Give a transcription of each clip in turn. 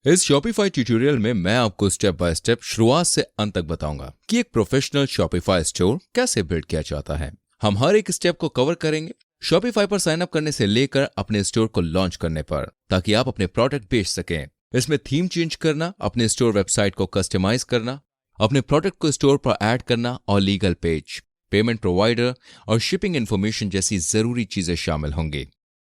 इस Shopify tutorial में मैं आपको स्टेप बाय स्टेप शुरुआत से अंत तक बताऊंगा कि एक प्रोफेशनल Shopify स्टोर कैसे बिल्ड किया जाता है। हम हर एक स्टेप को कवर करेंगे Shopify पर साइन अप करने से लेकर अपने स्टोर को लॉन्च करने पर, ताकि आप अपने प्रोडक्ट बेच सकें। इसमें थीम चेंज करना, अपने स्टोर वेबसाइट को कस्टमाइज करना, अपने प्रोडक्ट को स्टोर पर ऐड करना और लीगल पेज, पेमेंट प्रोवाइडर और शिपिंग इन्फॉर्मेशन जैसी जरूरी चीजें शामिल होंगी।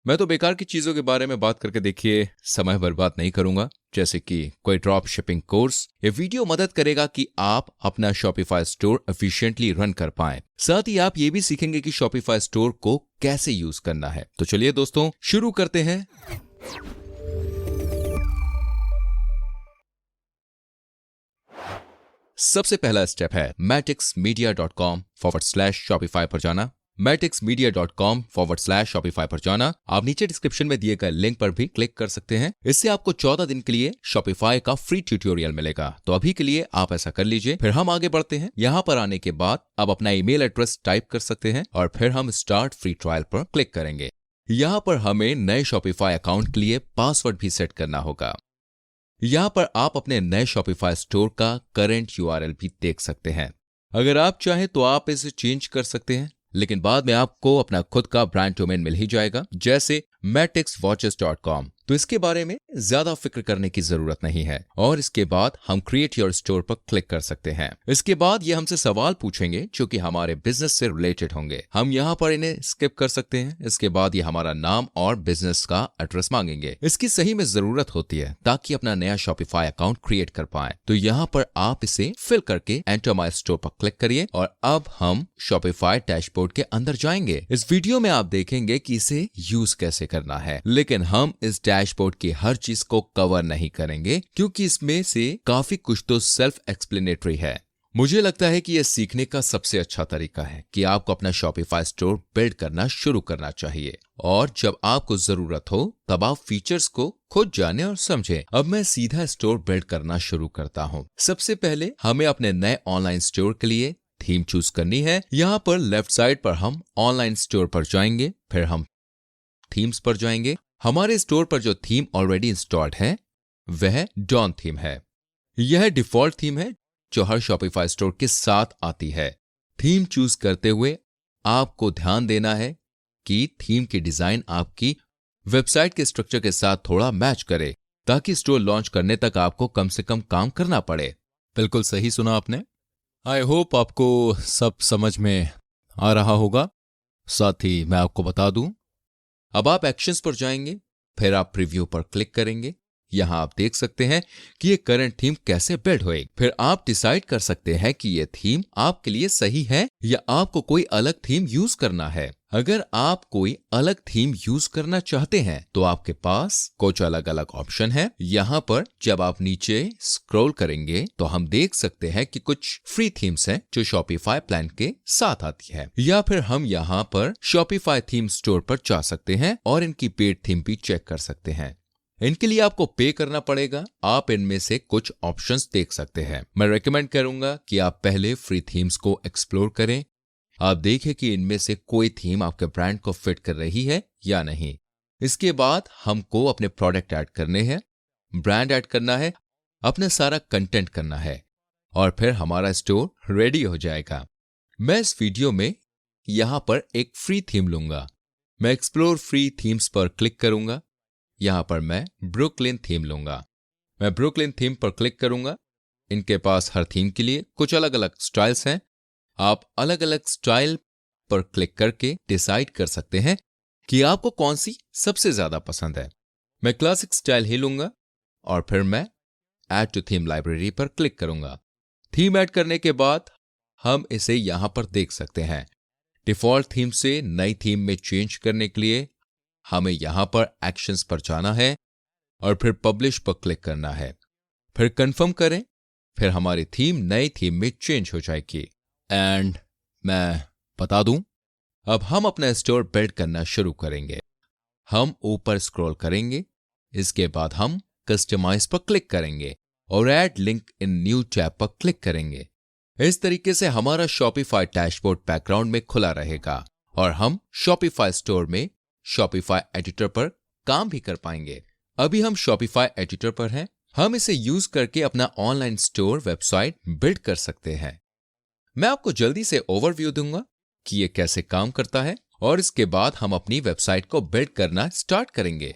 मैं तो बेकार की चीजों के बारे में बात करके देखिए समय बर्बाद नहीं करूंगा, जैसे कि कोई ड्रॉप शिपिंग कोर्स। ये वीडियो मदद करेगा कि आप अपना Shopify स्टोर एफिशिएंटली रन कर पाएं। साथ ही आप ये भी सीखेंगे कि Shopify स्टोर को कैसे यूज करना है। तो चलिए दोस्तों, शुरू करते हैं। सबसे पहला स्टेप है matixmedia.com/Shopify पर जाना। matixmedia.com/Shopify पर जाना। आप नीचे डिस्क्रिप्शन में दिए गए लिंक पर भी क्लिक कर सकते हैं। इससे आपको 14 दिन के लिए Shopify का फ्री ट्यूटोरियल मिलेगा। तो अभी के लिए आप ऐसा कर लीजिए। फिर हम आगे बढ़ते हैं। यहाँ पर आने के बाद आप अपना ईमेल एड्रेस टाइप कर सकते हैं और फिर हम स्टार्ट फ्री ट्रायल पर क्लिक करेंगे। यहाँ पर हमें नए Shopify अकाउंट के लिए पासवर्ड भी सेट करना होगा। यहाँ पर आप अपने नए Shopify स्टोर का करंट URL भी देख सकते हैं। अगर आप चाहें तो आप इसे चेंज कर सकते हैं, लेकिन बाद में आपको अपना खुद का ब्रांड डोमेन मिल ही जाएगा, जैसे matixwatches.com। तो इसके बारे में ज्यादा फिक्र करने की जरूरत नहीं है। और इसके बाद हम क्रिएट योर स्टोर पर क्लिक कर सकते हैं। इसके बाद ये हमसे सवाल पूछेंगे जो कि हमारे बिजनेस से रिलेटेड होंगे। हम यहाँ पर इन्हें स्किप कर सकते हैं। इसके बाद ये हमारा नाम और बिजनेस का एड्रेस मांगेंगे। इसकी सही में जरूरत होती है ताकि अपना नया Shopify अकाउंट क्रिएट कर पाए। तो यहाँ पर आप इसे फिल करके एंटर माय स्टोर पर क्लिक करिए और अब हम Shopify डैशबोर्ड के अंदर जाएंगे। इस वीडियो में आप देखेंगे कि इसे यूज कैसे करना है, लेकिन हम इस डैशबोर्ड की हर चीज को कवर नहीं करेंगे क्योंकि इसमें से काफी कुछ तो सेल्फ एक्सप्लेनेटरी है। मुझे लगता है कि यह सीखने का सबसे अच्छा तरीका है कि आपको अपना Shopify स्टोर बिल्ड करना शुरू करना चाहिए और जब आपको जरूरत हो तब आप फीचर्स को खुद जाने और समझें। अब मैं सीधा स्टोर बिल्ड करना शुरू करता हूं। सबसे पहले हमें अपने नए ऑनलाइन स्टोर के लिए थीम चूज करनी है। यहाँ पर लेफ्ट साइड पर हम ऑनलाइन स्टोर पर जाएंगे, फिर हम थीम्स पर जाएंगे। हमारे स्टोर पर जो थीम ऑलरेडी इंस्टॉल्ड है वह डॉन थीम है। यह डिफॉल्ट थीम है जो हर Shopify स्टोर के साथ आती है। थीम चूज करते हुए आपको ध्यान देना है कि थीम की डिजाइन आपकी वेबसाइट के स्ट्रक्चर के साथ थोड़ा मैच करे, ताकि स्टोर लॉन्च करने तक आपको कम से कम काम करना पड़े। बिल्कुल सही सुना आपने। आई होप आपको सब समझ में आ रहा होगा। साथ ही मैं आपको बता दूं, अब आप एक्शंस पर जाएंगे, फिर आप प्रीव्यू पर क्लिक करेंगे। यहां आप देख सकते हैं कि ये करंट थीम कैसे बिल्ड होएगी। फिर आप डिसाइड कर सकते हैं कि ये थीम आपके लिए सही है या आपको कोई अलग थीम यूज करना है। अगर आप कोई अलग थीम यूज करना चाहते हैं तो आपके पास कुछ अलग अलग ऑप्शन है। यहाँ पर जब आप नीचे स्क्रॉल करेंगे तो हम देख सकते हैं कि कुछ फ्री थीम्स हैं जो Shopify प्लान के साथ आती है, या फिर हम यहाँ पर Shopify थीम स्टोर पर जा सकते हैं और इनकी पेड थीम भी चेक कर सकते हैं। इनके लिए आपको पे करना पड़ेगा। आप इनमें से कुछ ऑप्शंस देख सकते हैं। मैं रेकमेंड करूंगा कि आप पहले फ्री थीम्स को एक्सप्लोर करें। आप देखें कि इनमें से कोई थीम आपके ब्रांड को फिट कर रही है या नहीं। इसके बाद हमको अपने प्रोडक्ट ऐड करने हैं, ब्रांड ऐड करना है, अपना सारा कंटेंट करना है और फिर हमारा स्टोर रेडी हो जाएगा। मैं इस वीडियो में यहां पर एक फ्री थीम लूंगा। मैं एक्सप्लोर फ्री थीम्स पर क्लिक करूंगा। यहां पर मैं ब्रुकलिन थीम लूंगा। मैं ब्रुकलिन थीम पर क्लिक करूंगा। इनके पास हर थीम के लिए कुछ अलग अलग स्टाइल्स हैं। आप अलग अलग स्टाइल पर क्लिक करके डिसाइड कर सकते हैं कि आपको कौन सी सबसे ज्यादा पसंद है। मैं क्लासिक स्टाइल ही लूंगा और फिर मैं ऐड टू थीम लाइब्रेरी पर क्लिक करूंगा। थीम ऐड करने के बाद हम इसे यहां पर देख सकते हैं। डिफॉल्ट थीम से नई थीम में चेंज करने के लिए हमें यहां पर एक्शंस पर जाना है और फिर पब्लिश पर क्लिक करना है। फिर कंफर्म करें, फिर हमारी थीम नई थीम में चेंज हो जाएगी। एंड मैं बता दूं, अब हम अपना स्टोर बिल्ड करना शुरू करेंगे। हम ऊपर स्क्रॉल करेंगे, इसके बाद हम कस्टमाइज पर क्लिक करेंगे और add link in new tab पर क्लिक करेंगे। इस तरीके से हमारा Shopify डैशबोर्ड बैकग्राउंड में खुला रहेगा और हम Shopify स्टोर में Shopify एडिटर पर काम भी कर पाएंगे। अभी हम Shopify एडिटर पर हैं। हम इसे यूज करके अपना ऑनलाइन स्टोर वेबसाइट बिल्ड कर सकते हैं। मैं आपको जल्दी से ओवरव्यू दूंगा कि ये कैसे काम करता है और इसके बाद हम अपनी वेबसाइट को बिल्ड करना स्टार्ट करेंगे।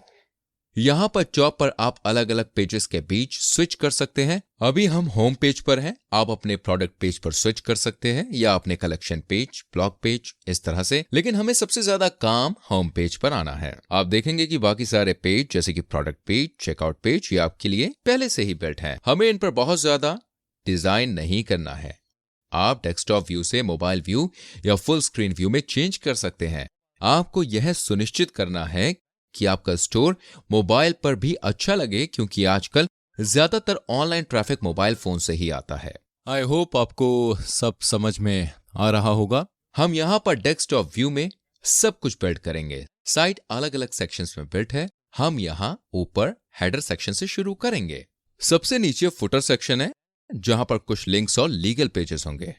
यहां पर टॉप पर आप अलग अलग पेजेस के बीच स्विच कर सकते हैं। अभी हम होम पेज पर हैं, आप अपने प्रोडक्ट पेज पर स्विच कर सकते हैं या अपने कलेक्शन पेज, ब्लॉग पेज, इस तरह से। लेकिन हमें सबसे ज्यादा काम होम पेज पर आना है। आप देखेंगे कि बाकी सारे पेज जैसे कि प्रोडक्ट पेज, चेकआउट पेज, ये आपके लिए पहले से ही बिल्ट है। हमें इन पर बहुत ज्यादा डिजाइन नहीं करना है। आप डेस्कटॉप व्यू से मोबाइल व्यू या फुल स्क्रीन व्यू में चेंज कर सकते हैं। आपको यह सुनिश्चित करना है कि आपका स्टोर मोबाइल पर भी अच्छा लगे, क्योंकि आजकल ज्यादातर ऑनलाइन ट्रैफिक मोबाइल फोन से ही आता है। आई होप आपको सब समझ में आ रहा होगा। हम यहां पर डेस्कटॉप व्यू में सब कुछ बिल्ड करेंगे। साइट अलग अलग सेक्शंस में बिल्ड है। हम यहां ऊपर हेडर सेक्शन से शुरू करेंगे। सबसे नीचे फुटर सेक्शन है, जहां पर कुछ लिंक्स और लीगल पेजेस होंगे।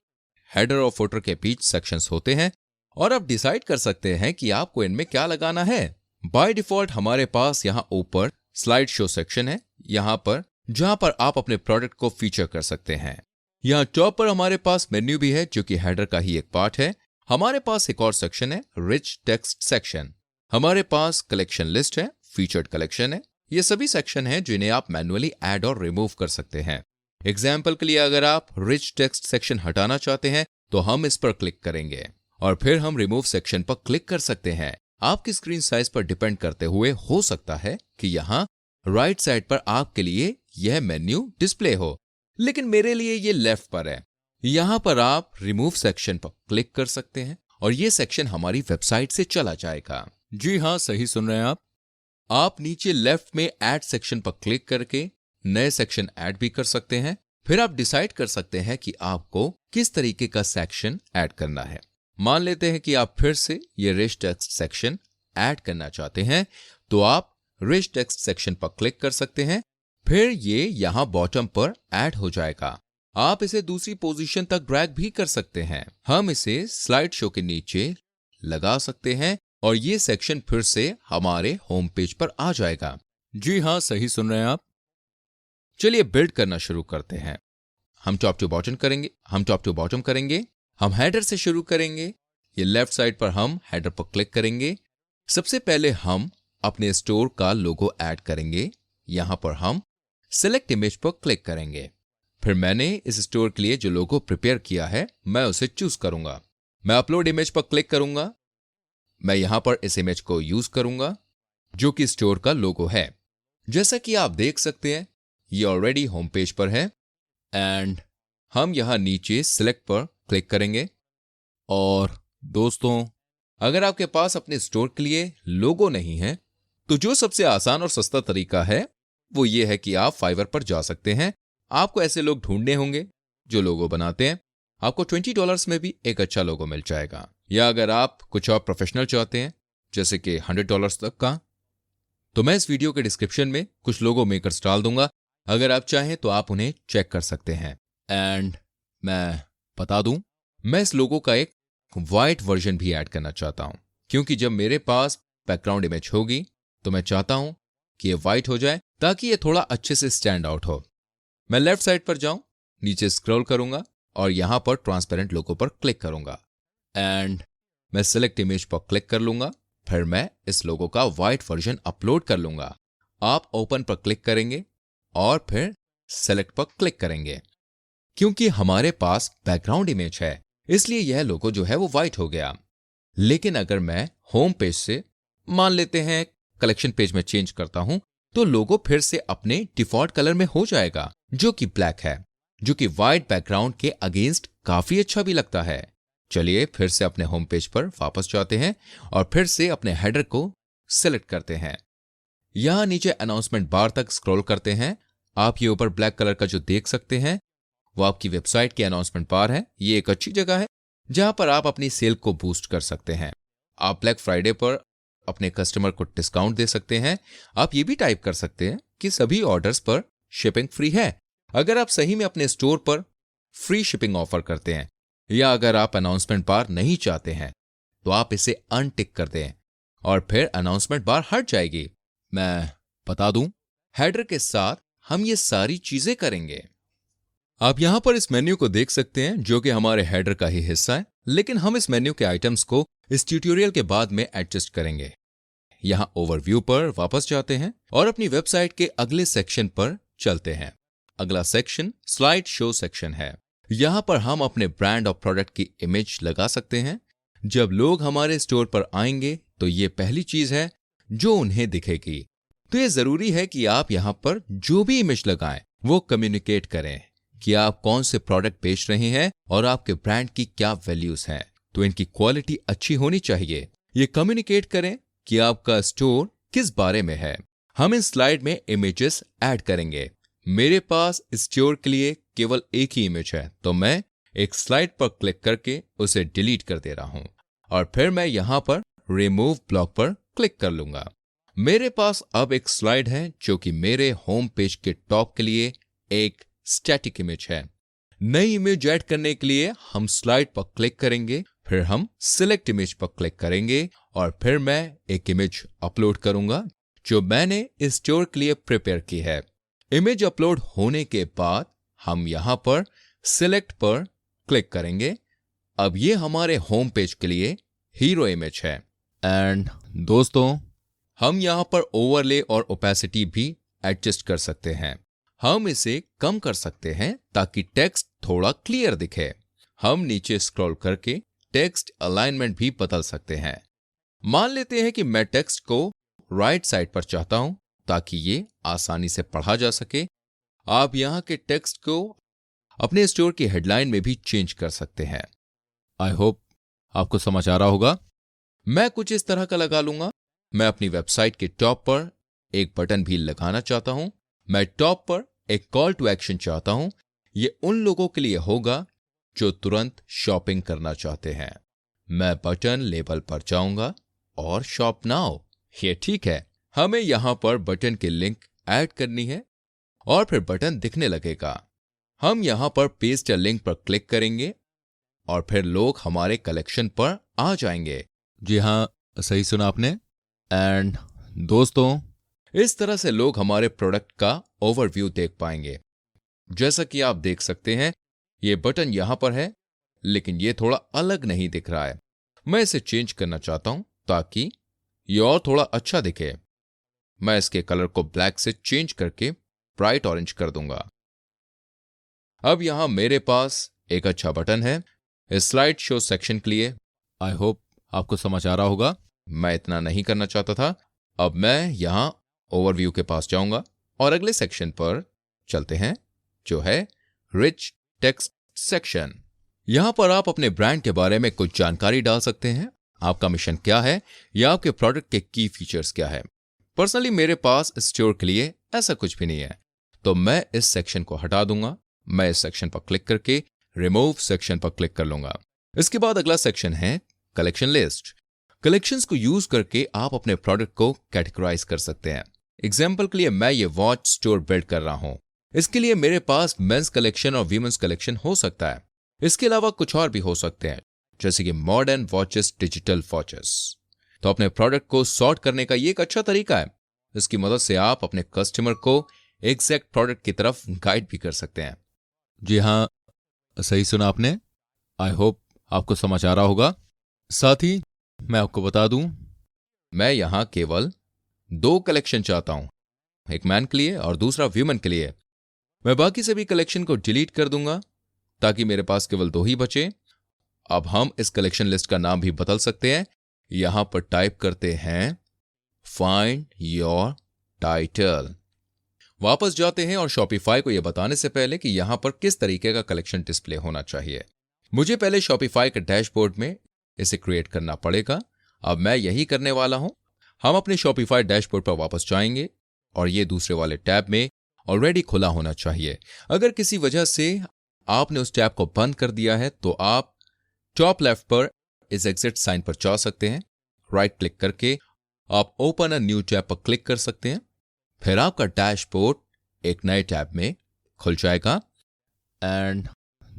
हेडर और फुटर के बीच सेक्शंस होते हैं और आप डिसाइड कर सकते हैं कि आपको इनमें क्या लगाना है। बाय डिफॉल्ट हमारे पास यहां ऊपर स्लाइड शो सेक्शन है, यहां पर जहां पर आप अपने प्रोडक्ट को फीचर कर सकते हैं। यहां टॉप पर हमारे पास मेन्यू भी है, जो कि हेडर का ही एक पार्ट है। हमारे पास एक और सेक्शन है, रिच टेक्स्ट सेक्शन। हमारे पास कलेक्शन लिस्ट है, फीचर्ड कलेक्शन है। ये सभी सेक्शन हैं जिन्हें आप मैन्युअली ऐड और रिमूव कर सकते हैं। एग्जाम्पल के लिए अगर आप रिच टेक्स्ट सेक्शन हटाना चाहते हैं तो हम इस पर क्लिक करेंगे और फिर हम रिमूव सेक्शन पर क्लिक कर सकते हैं। आपकी स्क्रीन साइज पर डिपेंड करते हुए हो सकता है कि यहां राइट साइड पर आपके लिए यह मेन्यू डिस्प्ले हो, लेकिन मेरे लिए ये लेफ्ट पर है। यहां पर आप रिमूव सेक्शन पर क्लिक कर सकते हैं और ये सेक्शन हमारी वेबसाइट से चला जाएगा। जी हां, सही सुन रहे हैं आप। आप नीचे लेफ्ट में ऐड सेक्शन पर क्लिक करके नए सेक्शन ऐड भी कर सकते हैं। फिर आप डिसाइड कर सकते हैं कि आपको किस तरीके का सेक्शन ऐड करना है। मान लेते हैं कि आप फिर से ये रिच टेक्स्ट सेक्शन ऐड करना चाहते हैं, तो आप रिच टेक्स्ट सेक्शन पर क्लिक कर सकते हैं। फिर ये यहां बॉटम पर ऐड हो जाएगा। आप इसे दूसरी पोजीशन तक ड्रैग भी कर सकते हैं। हम इसे स्लाइड शो के नीचे लगा सकते हैं और ये सेक्शन फिर से हमारे होम पेज पर आ जाएगा। जी हां, सही सुन रहे हैं आप। चलिए बिल्ड करना शुरू करते हैं। हम टॉप टू बॉटम करेंगे। हम हेडर से शुरू करेंगे। ये लेफ्ट साइड पर हम हेडर पर क्लिक करेंगे। सबसे पहले हम अपने स्टोर का लोगो ऐड करेंगे। यहां पर हम सिलेक्ट इमेज पर क्लिक करेंगे। फिर मैंने इस स्टोर के लिए जो लोगो प्रिपेयर किया है, मैं उसे चूज करूंगा। मैं अपलोड इमेज पर क्लिक करूंगा। मैं यहां पर इस इमेज को यूज करूंगा, जो कि स्टोर का लोगो है। जैसा कि आप देख सकते हैं, ये ऑलरेडी होम पेज पर है एंड हम यहां नीचे सिलेक्ट पर क्लिक करेंगे। और दोस्तों, अगर आपके पास अपने स्टोर के लिए लोगो नहीं है, तो जो सबसे आसान और सस्ता तरीका है वो ये है कि आप फाइवर पर जा सकते हैं। आपको ऐसे लोग ढूंढने होंगे जो लोगो बनाते हैं। आपको $20 में भी एक अच्छा लोगो मिल जाएगा। या अगर आप कुछ और प्रोफेशनल चाहते हैं, जैसे कि $100 तक का, तो मैं इस वीडियो के डिस्क्रिप्शन में कुछ लोगो मेकर्स डाल दूंगा। अगर आप चाहें तो आप उन्हें चेक कर सकते हैं। एंड मैं बता दूं, मैं इस लोगो का एक वाइट वर्जन भी ऐड करना चाहता हूं, क्योंकि जब मेरे पास बैकग्राउंड इमेज होगी तो मैं चाहता हूं कि ये वाइट हो जाए ताकि ये थोड़ा अच्छे से स्टैंड आउट हो। मैं लेफ्ट साइड पर जाऊं, नीचे स्क्रॉल करूंगा और यहां पर ट्रांसपेरेंट लोगो पर क्लिक करूंगा एंड मैं सिलेक्ट इमेज पर क्लिक कर लूंगा। फिर मैं इस लोगो का वाइट वर्जन अपलोड कर लूंगा। आप ओपन पर क्लिक करेंगे और फिर सेलेक्ट पर क्लिक करेंगे। क्योंकि हमारे पास बैकग्राउंड इमेज है, इसलिए यह लोगो जो है वो व्हाइट हो गया। लेकिन अगर मैं होम पेज से, मान लेते हैं कलेक्शन पेज में चेंज करता हूं, तो लोगो फिर से अपने डिफॉल्ट कलर में हो जाएगा, जो कि ब्लैक है, जो कि व्हाइट बैकग्राउंड के अगेंस्ट काफी अच्छा भी लगता है। चलिए फिर से अपने होम पेज पर वापस जाते हैं और फिर से अपने हेडर को सिलेक्ट करते हैं। यहां नीचे अनाउंसमेंट बार तक स्क्रॉल करते हैं। आप ये ऊपर ब्लैक कलर का जो देख सकते हैं, वो आपकी वेबसाइट की अनाउंसमेंट बार है। ये एक अच्छी जगह है जहां पर आप अपनी सेल को बूस्ट कर सकते हैं। आप ब्लैक फ्राइडे पर अपने कस्टमर को डिस्काउंट दे सकते हैं। आप ये भी टाइप कर सकते हैं कि सभी ऑर्डर्स पर शिपिंग फ्री है। अगर आप सही में अपने स्टोर पर फ्री शिपिंग ऑफर करते हैं, या अगर आप अनाउंसमेंट बार नहीं चाहते हैं, तो आप इसे अनटिक कर दें और फिर अनाउंसमेंट बार हट जाएगी। मैं बता दूं, हेडर के साथ हम ये सारी चीजें करेंगे। आप यहां पर इस मेन्यू को देख सकते हैं जो कि हमारे हेडर का ही हिस्सा है, लेकिन हम इस मेन्यू के आइटम्स को इस ट्यूटोरियल के बाद में एडजस्ट करेंगे। यहां ओवरव्यू पर वापस जाते हैं और अपनी वेबसाइट के अगले सेक्शन पर चलते हैं। अगला सेक्शन स्लाइड शो सेक्शन है। यहां पर हम अपने ब्रांड और प्रोडक्ट की इमेज लगा सकते हैं। जब लोग हमारे स्टोर पर आएंगे तो ये पहली चीज है जो उन्हें दिखेगी। तो ये जरूरी है कि आप यहां पर जो भी इमेज लगाएं वो कम्युनिकेट करें कि आप कौन से प्रोडक्ट बेच रहे हैं और आपके ब्रांड की क्या वैल्यूज हैं। तो इनकी क्वालिटी अच्छी होनी चाहिए। ये कम्युनिकेट करें कि आपका स्टोर किस बारे में है। हम इस स्लाइड में इमेजेस ऐड करेंगे। मेरे पास इस स्टोर के लिए केवल एक ही इमेज है, तो मैं एक स्लाइड पर क्लिक करके उसे डिलीट कर दे रहा हूं और फिर मैं यहां पर रिमूव ब्लॉक पर क्लिक कर लूंगा। मेरे पास अब एक स्लाइड है जो कि मेरे होम पेज के टॉप के लिए एक स्टैटिक इमेज है। नई इमेज ऐड करने के लिए हम स्लाइड पर क्लिक करेंगे, फिर हम सिलेक्ट इमेज पर क्लिक करेंगे और फिर मैं एक इमेज अपलोड करूंगा जो मैंने इस स्टोर के लिए प्रिपेयर की है। इमेज अपलोड होने के बाद हम यहां पर सिलेक्ट पर क्लिक करेंगे। अब ये हमारे होम पेज के लिए हीरो इमेज है। एंड दोस्तों, हम यहां पर ओवरले और ओपेसिटी भी एडजस्ट कर सकते हैं। हम इसे कम कर सकते हैं ताकि टेक्स्ट थोड़ा क्लियर दिखे। हम नीचे स्क्रॉल करके टेक्स्ट अलाइनमेंट भी बदल सकते हैं। मान लेते हैं कि मैं टेक्स्ट को राइट साइड पर चाहता हूं ताकि ये आसानी से पढ़ा जा सके। आप यहां के टेक्स्ट को अपने स्टोर की हेडलाइन में भी चेंज कर सकते हैं। आई होप आपको समझ आ रहा होगा। मैं कुछ इस तरह का लगा लूंगा। मैं अपनी वेबसाइट के टॉप पर एक बटन भी लगाना चाहता हूं। मैं टॉप पर एक कॉल टू एक्शन चाहता हूं। ये उन लोगों के लिए होगा जो तुरंत शॉपिंग करना चाहते हैं। मैं बटन लेबल पर जाऊंगा और शॉप नाउ। ये ठीक है। हमें यहां पर बटन की लिंक ऐड करनी है और फिर बटन दिखने लगेगा। हम यहां पर पेस्ट या लिंक पर क्लिक करेंगे और फिर लोग हमारे कलेक्शन पर आ जाएंगे। जी हां, सही सुना आपने। एंड दोस्तों, इस तरह से लोग हमारे प्रोडक्ट का ओवरव्यू देख पाएंगे। जैसा कि आप देख सकते हैं, ये बटन यहां पर है, लेकिन ये थोड़ा अलग नहीं दिख रहा है। मैं इसे चेंज करना चाहता हूं ताकि ये और थोड़ा अच्छा दिखे। मैं इसके कलर को ब्लैक से चेंज करके ब्राइट ऑरेंज कर दूंगा। अब यहां मेरे पास एक अच्छा बटन है इस स्लाइड शो सेक्शन के लिए। आई होप आपको समझ आ रहा होगा। मैं इतना नहीं करना चाहता था। अब मैं यहां ओवरव्यू के पास जाऊंगा और अगले सेक्शन पर चलते हैं जो है रिच टेक्स्ट सेक्शन। यहां पर आप अपने ब्रांड के बारे में कुछ जानकारी डाल सकते हैं। आपका मिशन क्या है या आपके प्रोडक्ट के की फीचर्स क्या है। पर्सनली मेरे पास स्टोर के लिए ऐसा कुछ भी नहीं है, तो मैं इस सेक्शन को हटा दूंगा। मैं इस सेक्शन पर क्लिक करके रिमूव सेक्शन पर क्लिक कर लूंगा। इसके बाद अगला सेक्शन है कलेक्शन लिस्ट। कलेक्शंस को यूज करके आप अपने प्रोडक्ट को कैटेगराइज कर सकते हैं। एग्जाम्पल के लिए मैं ये वॉच स्टोर बिल्ड कर रहा हूं। इसके लिए मेरे पास मेंस कलेक्शन और वीमेंस कलेक्शन हो सकता है। इसके अलावा कुछ और भी हो सकते हैं, जैसे कि मॉडर्न वॉचेस, डिजिटल वॉचेस। तो अपने प्रोडक्ट को सॉर्ट करने का ये एक अच्छा तरीका है। इसकी मदद से आप अपने कस्टमर को एग्जैक्ट प्रोडक्ट की तरफ गाइड भी कर सकते हैं। जी हां, सही सुना आपने। आई होप आपको समझ आ रहा होगा। साथ ही मैं आपको बता दूं, मैं यहां केवल 2 कलेक्शन चाहता हूं, एक मैन के लिए और दूसरा वीमेन के लिए। मैं बाकी सभी कलेक्शन को डिलीट कर दूंगा ताकि मेरे पास केवल 2 ही बचे। अब हम इस कलेक्शन लिस्ट का नाम भी बदल सकते हैं। यहां पर टाइप करते हैं फाइंड योर टाइटल। वापस जाते हैं और शॉपिफाई को यह बताने से पहले कि यहां पर किस तरीके का कलेक्शन डिस्प्ले होना चाहिए, मुझे पहले शॉपिफाई के डैशबोर्ड में इसे क्रिएट करना पड़ेगा। अब मैं यही करने वाला हूं। हम अपने शॉपिफाई डैशबोर्ड पर वापस जाएंगे और ये दूसरे वाले टैब में ऑलरेडी खुला होना चाहिए। अगर किसी वजह से आपने उस टैब को बंद कर दिया है तो आप टॉप लेफ्ट पर इस एग्जिट साइन पर जा सकते हैं। राइट क्लिक करके आप ओपन अ न्यू टैब पर क्लिक कर सकते हैं। फिर आपका डैशबोर्ड एक नए टैब में खुल जाएगा। एंड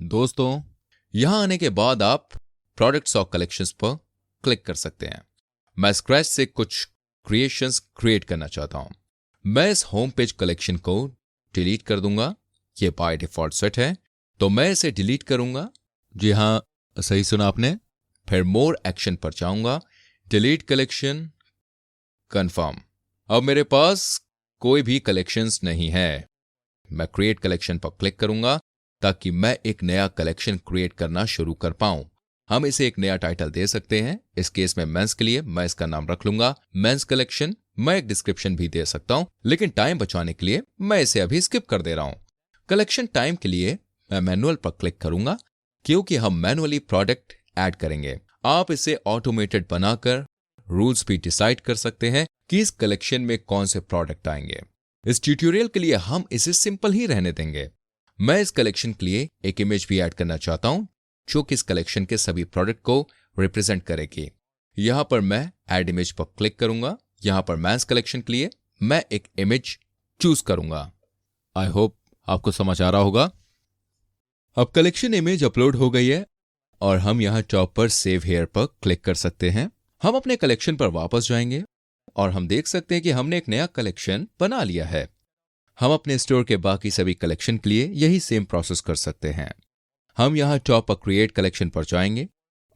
दोस्तों, यहां आने के बाद आप प्रोडक्ट्स और कलेक्शंस पर क्लिक कर सकते हैं। मैं स्क्रैच से कुछ क्रिएशंस क्रिएट करना चाहता हूं। मैं इस होम पेज कलेक्शन को डिलीट कर दूंगा। ये बाय डिफॉल्ट सेट है, तो मैं इसे डिलीट करूंगा। जी हाँ, सही सुना आपने। फिर मोर एक्शन पर जाऊंगा, डिलीट कलेक्शन, कंफर्म। अब मेरे पास कोई भी कलेक्शंस नहीं है। मैं क्रिएट कलेक्शन पर क्लिक करूंगा ताकि मैं एक नया कलेक्शन क्रिएट करना शुरू कर पाऊं। हम इसे एक नया टाइटल दे सकते हैं। इस केस में मेंस के लिए मैं इसका नाम रख लूंगा मेंस कलेक्शन। मैं एक डिस्क्रिप्शन भी दे सकता हूं, लेकिन टाइम बचाने के लिए मैं इसे अभी स्किप कर दे रहा हूं। कलेक्शन टाइम के लिए मैं मैनुअल पर क्लिक करूंगा, क्योंकि हम मैनुअली प्रोडक्ट ऐड करेंगे। आप इसे ऑटोमेटेड बनाकर रूल्स भी डिसाइड कर सकते हैं कि इस कलेक्शन में कौन से प्रोडक्ट आएंगे। इस ट्यूटोरियल के लिए हम इसे सिंपल ही रहने देंगे। मैं इस कलेक्शन के लिए एक इमेज भी ऐड करना चाहता हूं, जो कि इस कलेक्शन के सभी प्रोडक्ट को रिप्रेजेंट करेगी। यहां पर मैं ऐड इमेज पर क्लिक करूंगा। यहां पर मेंस कलेक्शन के लिए मैं एक इमेज चूज करूंगा। आई होप आपको समझ आ रहा होगा। अब कलेक्शन इमेज अपलोड हो गई है और हम यहां टॉप पर सेव हेयर पर क्लिक कर सकते हैं। हम अपने कलेक्शन पर वापस जाएंगे और हम देख सकते हैं कि हमने एक नया कलेक्शन बना लिया है। हम अपने स्टोर के बाकी सभी कलेक्शन के लिए यही सेम प्रोसेस कर सकते हैं। हम यहां टॉप पर क्रिएट कलेक्शन पर जाएंगे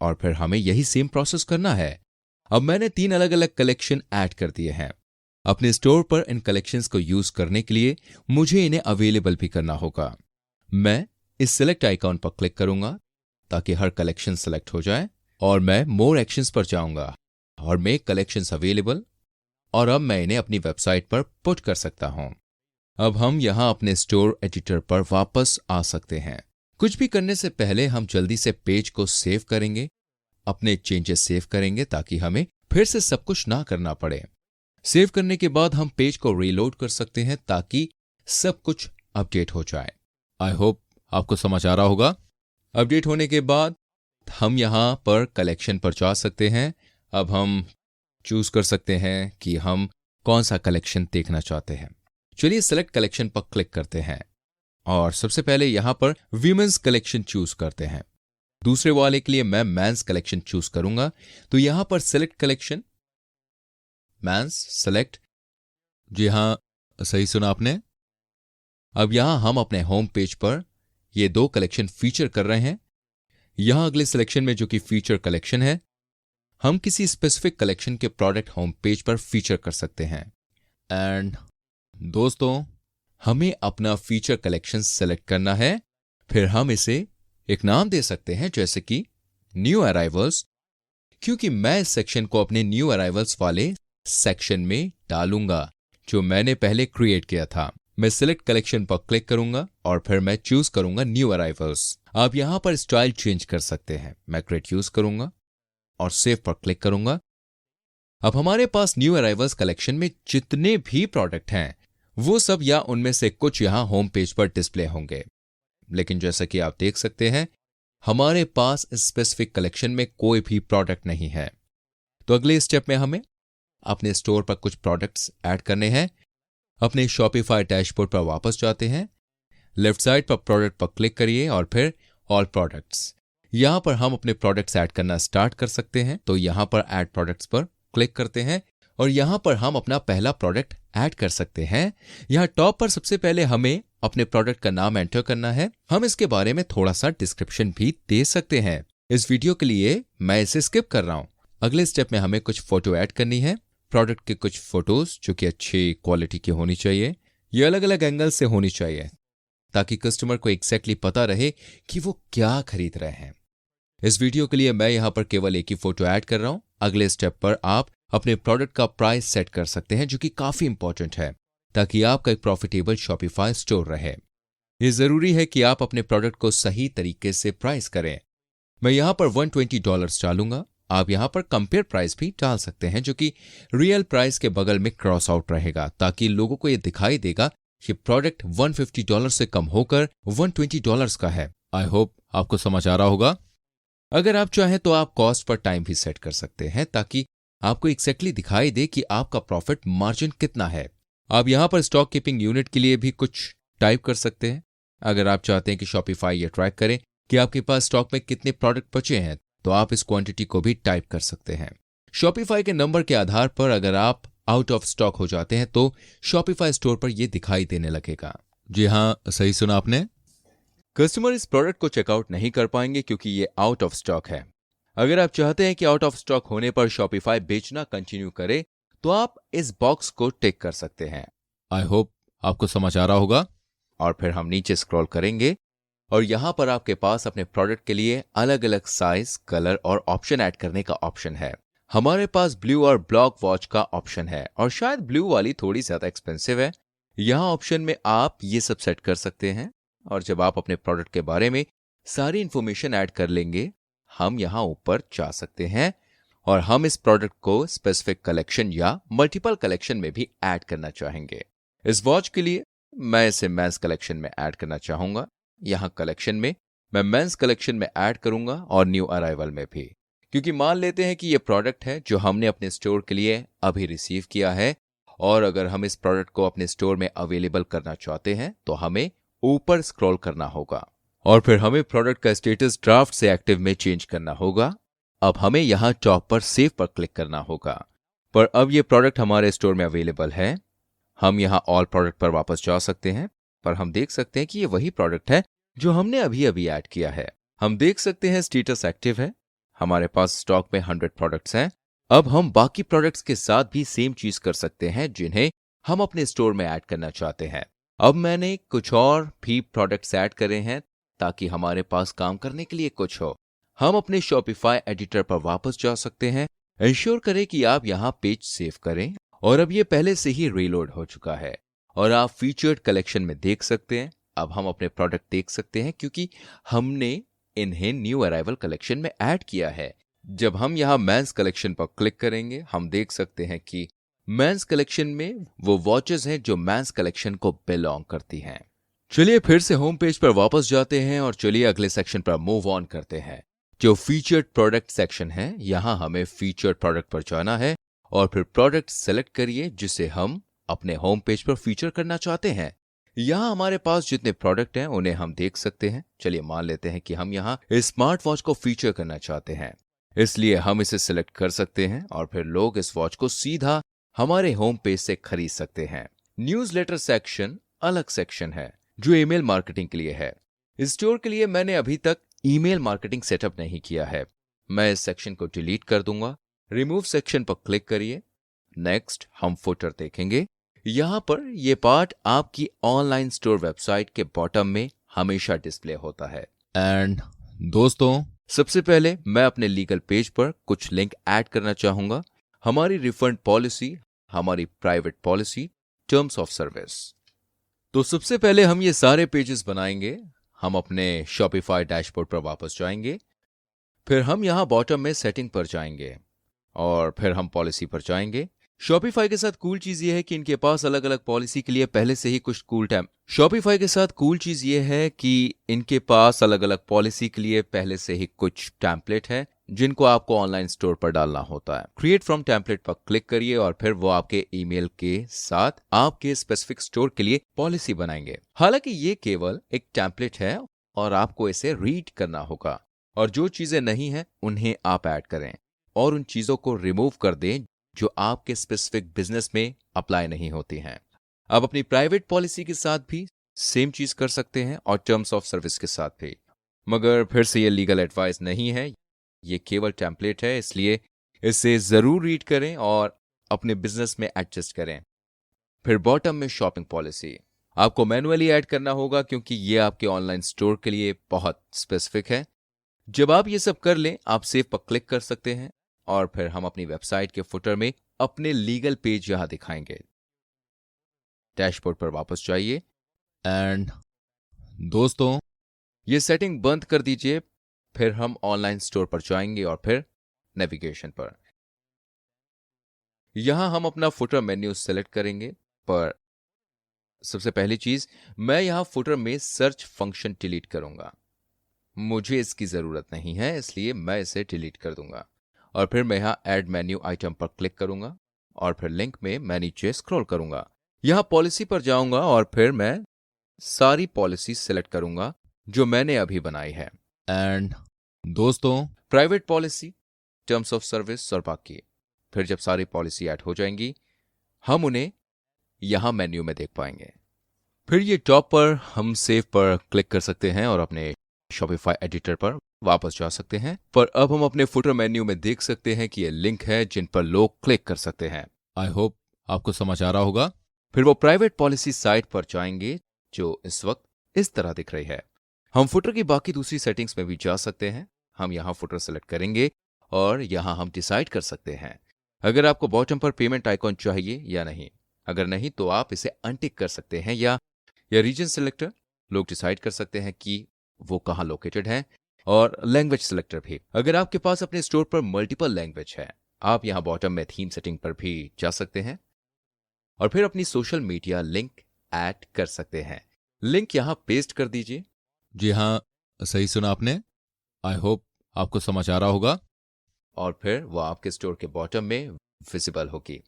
और फिर हमें यही सेम प्रोसेस करना है। अब मैंने 3 अलग अलग कलेक्शन ऐड कर दिए हैं। अपने स्टोर पर इन कलेक्शंस को यूज करने के लिए मुझे इन्हें अवेलेबल भी करना होगा। मैं इस सिलेक्ट आइकॉन पर क्लिक करूंगा ताकि हर कलेक्शन सेलेक्ट हो जाए और मैं मोर एक्शंस पर जाऊंगा और मेक कलेक्शंस अवेलेबल, और अब मैं इन्हें अपनी वेबसाइट पर पुट कर सकता हूं। अब हम यहां अपने स्टोर एडिटर पर वापस आ सकते हैं। कुछ भी करने से पहले हम जल्दी से पेज को सेव करेंगे, अपने चेंजेस सेव करेंगे ताकि हमें फिर से सब कुछ ना करना पड़े। सेव करने के बाद हम पेज को रीलोड कर सकते हैं ताकि सब कुछ अपडेट हो जाए। आई होप आपको समझ आ रहा होगा। अपडेट होने के बाद हम यहां पर कलेक्शन पर जा सकते हैं। अब हम चूज कर सकते हैं कि हम कौन सा कलेक्शन देखना चाहते हैं। चलिए सेलेक्ट कलेक्शन पर क्लिक करते हैं और सबसे पहले यहां पर वीमेंस कलेक्शन चूज करते हैं। दूसरे वाले के लिए मैं मेंस कलेक्शन चूज करूंगा, तो यहां पर सेलेक्ट कलेक्शन, मेंस सेलेक्ट। जी हां, सही सुना आपने। अब यहां हम अपने होम पेज पर ये 2 कलेक्शन फीचर कर रहे हैं। यहां अगले सिलेक्शन में जो कि फीचर कलेक्शन है, हम किसी स्पेसिफिक कलेक्शन के प्रोडक्ट होम पेज पर फीचर कर सकते हैं। एंड दोस्तों, हमें अपना फीचर कलेक्शन सेलेक्ट करना है। फिर हम इसे एक नाम दे सकते हैं, जैसे कि न्यू अराइवल्स, क्योंकि मैं इस सेक्शन को अपने न्यू अराइवल्स वाले सेक्शन में डालूंगा जो मैंने पहले क्रिएट किया था। मैं सिलेक्ट कलेक्शन पर क्लिक करूंगा और फिर मैं चूज करूंगा न्यू अराइवल्स। आप यहां पर स्टाइल चेंज कर सकते हैं। मैं क्रिएट यूज करूंगा और सेव पर क्लिक करूंगा। अब हमारे पास न्यू अराइवल्स कलेक्शन में जितने भी प्रोडक्ट हैं वो सब या उनमें से कुछ यहां होम पेज पर डिस्प्ले होंगे। लेकिन जैसा कि आप देख सकते हैं, हमारे पास स्पेसिफिक कलेक्शन में कोई भी प्रोडक्ट नहीं है। तो अगले स्टेप में हमें अपने स्टोर पर कुछ प्रोडक्ट्स ऐड करने हैं। अपने शॉपिफाई डैशबोर्ड पर वापस जाते हैं। लेफ्ट साइड पर प्रोडक्ट पर क्लिक करिए और फिर ऑल प्रोडक्ट्स। यहां पर हम अपने प्रोडक्ट्स ऐड करना स्टार्ट कर सकते हैं। तो यहां पर ऐड प्रोडक्ट्स पर क्लिक करते हैं और यहां पर हम अपना पहला प्रोडक्ट ऐड कर सकते हैं। यहां टॉप पर सबसे पहले हमें अपने प्रोडक्ट का नाम एंटर करना है। हम इसके बारे में थोड़ा सा डिस्क्रिप्शन भी दे सकते हैं। इस वीडियो के लिए मैं इसे स्किप कर रहा हूं। अगले स्टेप में हमें कुछ फोटो ऐड करनी है। प्रोडक्ट के कुछ फोटोज जो कि अच्छी क्वालिटी की होनी चाहिए। ये अलग अलग एंगल से होनी चाहिए ताकि कस्टमर को एग्जैक्टली पता रहे कि वो क्या खरीद रहे हैं। इस वीडियो के लिए मैं यहां पर केवल एक ही फोटो ऐड कर रहा हूं। अगले स्टेप पर आप अपने प्रोडक्ट का प्राइस सेट कर सकते हैं, जो कि काफी इंपॉर्टेंट है ताकि आपका एक प्रॉफिटेबल शॉपिफाई स्टोर रहे। ये जरूरी है कि आप अपने प्रोडक्ट को सही तरीके से प्राइस करें। मैं यहां पर $120 डालूंगा। आप यहां पर कंपेयर प्राइस भी डाल सकते हैं, जो कि रियल प्राइस के बगल में क्रॉस आउट रहेगा ताकि लोगों को यह दिखाई देगा कि प्रोडक्ट $150 से कम होकर $120 का है। आई होप आपको समझ आ रहा होगा। अगर आप चाहें तो आप कॉस्ट पर टाइम भी सेट कर सकते हैं ताकि आपको एक्जैक्टली दिखाई दे कि आपका प्रॉफिट मार्जिन कितना है। आप यहां पर स्टॉक कीपिंग यूनिट के लिए भी कुछ टाइप कर सकते हैं। अगर आप चाहते हैं कि शॉपिफाई ये ट्रैक करे कि आपके पास स्टॉक में कितने प्रोडक्ट बचे हैं, तो आप इस क्वांटिटी को भी टाइप कर सकते हैं। शॉपिफाई के नंबर के आधार पर अगर आप आउट ऑफ स्टॉक हो जाते हैं तो शॉपिफाई स्टोर पर यह दिखाई देने लगेगा। जी हाँ, सही सुना आपने। कस्टमर इस प्रोडक्ट को चेकआउट नहीं कर पाएंगे क्योंकि ये आउट ऑफ स्टॉक है। अगर आप चाहते हैं कि आउट ऑफ स्टॉक होने पर शॉपिफाई बेचना कंटिन्यू करे तो आप इस बॉक्स को टिक कर सकते हैं। आई होप आपको समझ आ रहा होगा। और फिर हम नीचे स्क्रॉल करेंगे और यहां पर आपके पास अपने प्रोडक्ट के लिए अलग अलग साइज, कलर और ऑप्शन ऐड करने का ऑप्शन है। हमारे पास ब्लू और ब्लॉक वॉच का ऑप्शन है और शायद ब्लू वाली थोड़ी ज्यादा एक्सपेंसिव है। यहाँ ऑप्शन में आप ये सब सेट कर सकते हैं और जब आप अपने प्रोडक्ट के बारे में सारी इंफॉर्मेशन ऐड कर लेंगे, हम यहाँ ऊपर जा सकते हैं और हम इस प्रोडक्ट को स्पेसिफिक कलेक्शन या मल्टीपल कलेक्शन में भी ऐड करना चाहेंगे। इस वॉच के लिए मैं इसे मेंस कलेक्शन में ऐड करना चाहूंगा। यहाँ कलेक्शन में मैं मेंस कलेक्शन में ऐड करूंगा और न्यू अराइवल में भी, क्योंकि मान लेते हैं कि ये प्रोडक्ट है जो हमने अपने स्टोर के लिए अभी रिसीव किया है और अगर हम इस प्रोडक्ट को अपने स्टोर में अवेलेबल करना चाहते हैं तो हमें ऊपर स्क्रॉल करना होगा और फिर हमें प्रोडक्ट का स्टेटस ड्राफ्ट से एक्टिव में चेंज करना होगा। अब हमें यहाँ टॉप पर सेव पर क्लिक करना होगा। पर अब ये प्रोडक्ट हमारे स्टोर में अवेलेबल है। हम यहाँ ऑल प्रोडक्ट पर वापस जा सकते हैं, पर हम देख सकते हैं कि ये वही प्रोडक्ट है जो हमने अभी अभी ऐड किया है। हम देख सकते हैं स्टेटस एक्टिव है, हमारे पास स्टॉक में 100 प्रोडक्ट्स हैं। अब हम बाकी प्रोडक्ट्स के साथ भी सेम चीज कर सकते हैं जिन्हें हम अपने स्टोर में ऐड करना चाहते हैं। अब मैंने कुछ और भी प्रोडक्ट्स ऐड करे हैं ताकि हमारे पास काम करने के लिए कुछ हो। हम अपने शॉपिफाई एडिटर पर वापस जा सकते हैं। इंश्योर करें कि आप यहाँ पेज सेव करें और अब ये पहले से ही रीलोड हो चुका है और आप फीचर्ड कलेक्शन में देख सकते हैं। अब हम अपने प्रोडक्ट देख सकते हैं क्योंकि हमने इन्हें न्यू अराइवल कलेक्शन में ऐड किया है। जब हम यहाँ मेंस कलेक्शन पर क्लिक करेंगे, हम देख सकते हैं कि मेंस कलेक्शन में वो वॉचेस हैं जो मेंस कलेक्शन को बिलोंग करती हैं। चलिए फिर से होम पेज पर वापस जाते हैं और चलिए अगले सेक्शन पर मूव ऑन करते हैं जो फीचर्ड प्रोडक्ट सेक्शन है। यहाँ हमें फीचर्ड प्रोडक्ट पर जाना है और फिर प्रोडक्ट सेलेक्ट करिए जिसे हम अपने होम पेज पर फीचर करना चाहते हैं। यहाँ हमारे पास जितने प्रोडक्ट हैं उन्हें हम देख सकते हैं। चलिए मान लेते हैं कि हम यहाँ स्मार्ट वॉच को फीचर करना चाहते हैं, इसलिए हम इसे सिलेक्ट कर सकते हैं और फिर लोग इस वॉच को सीधा हमारे होम पेज से खरीद सकते हैं। न्यूज़लेटर सेक्शन अलग सेक्शन है जो ईमेल मार्केटिंग के लिए है। इस स्टोर के लिए मैंने अभी तक ईमेल मार्केटिंग सेटअप नहीं किया है। मैं इस सेक्शन को डिलीट कर दूंगा। रिमूव सेक्शन पर क्लिक करिए। नेक्स्ट हम फुटर देखेंगे। यहां पर यह पार्ट आपकी ऑनलाइन स्टोर वेबसाइट के बॉटम में हमेशा डिस्प्ले होता है। एंड दोस्तों, सबसे पहले मैं अपने लीगल पेज पर कुछ लिंक ऐड करना चाहूंगा। हमारी रिफंड पॉलिसी, हमारी private policy, terms of service. तो सबसे पहले हम ये सारे पेजेस बनाएंगे। हम अपने शॉपिफाई डैशबोर्ड पर वापस जाएंगे, फिर हम यहां बॉटम में सेटिंग पर जाएंगे और फिर हम पॉलिसी पर जाएंगे। शॉपिफाई के साथ कूल चीज ये है कि इनके पास अलग अलग पॉलिसी के लिए पहले से ही कुछ शॉपिफाई के साथ कूल चीज ये है कि इनके पास अलग अलग पॉलिसी के लिए पहले से ही कुछ टेम्पलेट है जिनको आपको ऑनलाइन स्टोर पर डालना होता है। क्रिएट फ्रॉम टेम्पलेट पर क्लिक करिए और फिर वो आपके ईमेल के साथ आपके स्पेसिफिक स्टोर के लिए पॉलिसी बनाएंगे। हालांकि ये केवल एक टेम्पलेट है और आपको इसे रीड करना होगा और जो चीजें नहीं हैं उन्हें आप ऐड करें और उन चीजों को रिमूव कर दें जो आपके स्पेसिफिक बिजनेस में अप्लाई नहीं होती हैं। आप अपनी प्राइवेट पॉलिसी के साथ भी सेम चीज कर सकते हैं और टर्म्स ऑफ सर्विस के साथ भी, मगर फिर से ये लीगल एडवाइस नहीं है, ये केवल टेम्पलेट है, इसलिए इसे जरूर रीड करें और अपने बिजनेस में एडजस्ट करें। फिर बॉटम में शॉपिंग पॉलिसी आपको मैनुअली ऐड करना होगा क्योंकि ये आपके ऑनलाइन स्टोर के लिए बहुत स्पेसिफिक है। जब आप ये सब कर लें, आप सेव पर क्लिक कर सकते हैं और फिर हम अपनी वेबसाइट के फुटर में अपने लीगल पेज यहां दिखाएंगे। डैशबोर्ड पर वापस जाइए एंड दोस्तों, ये सेटिंग बंद कर दीजिए। फिर हम ऑनलाइन स्टोर पर जाएंगे और फिर नेविगेशन पर यहां हम अपना फुटर मेन्यू सेलेक्ट करेंगे। पर सबसे पहली चीज, मैं यहां फुटर में सर्च फंक्शन डिलीट करूंगा। मुझे इसकी जरूरत नहीं है, इसलिए मैं इसे डिलीट कर दूंगा और फिर मैं यहां ऐड मेन्यू आइटम पर क्लिक करूंगा और फिर लिंक में मैं नीचे स्क्रॉल करूंगा। यहां पॉलिसी पर जाऊंगा और फिर मैं सारी पॉलिसी सेलेक्ट करूंगा जो मैंने अभी बनाई है। एंड दोस्तों, private policy, terms of service और बाकी। फिर जब सारी पॉलिसी ऐड हो जाएंगी, हम उन्हें यहां मेन्यू में देख पाएंगे। फिर ये टॉप पर हम सेव पर क्लिक कर सकते हैं और अपने शॉपिफाई एडिटर पर वापस जा सकते हैं। पर अब हम अपने फुटर मेन्यू में देख सकते हैं कि ये लिंक है जिन पर लोग क्लिक कर सकते हैं। आई होप आपको समझ आ रहा होगा। फिर वो प्राइवेट पॉलिसी साइट पर जाएंगे जो इस वक्त इस तरह दिख रही है। हम फुटर की बाकी दूसरी सेटिंग्स में भी जा सकते हैं। हम यहाँ फुटर सेलेक्ट करेंगे और यहाँ हम डिसाइड कर सकते हैं अगर आपको बॉटम पर पेमेंट आइकॉन चाहिए या नहीं। अगर नहीं तो आप इसे अनटिक कर सकते हैं या रीजन सिलेक्टर लोग डिसाइड कर सकते हैं कि वो कहाँ लोकेटेड है, और लैंग्वेज सिलेक्टर भी। अगर आपके पास अपने स्टोर पर मल्टीपल लैंग्वेज है, आप यहाँ बॉटम में थीम सेटिंग पर भी जा सकते हैं और फिर अपनी सोशल मीडिया लिंक ऐड कर सकते हैं। लिंक यहाँ पेस्ट कर दीजिए। जी हाँ, सही सुना आपने। आई होप आपको समझ आ रहा होगा। और फिर वो आपके स्टोर के बॉटम में विजिबल होगी।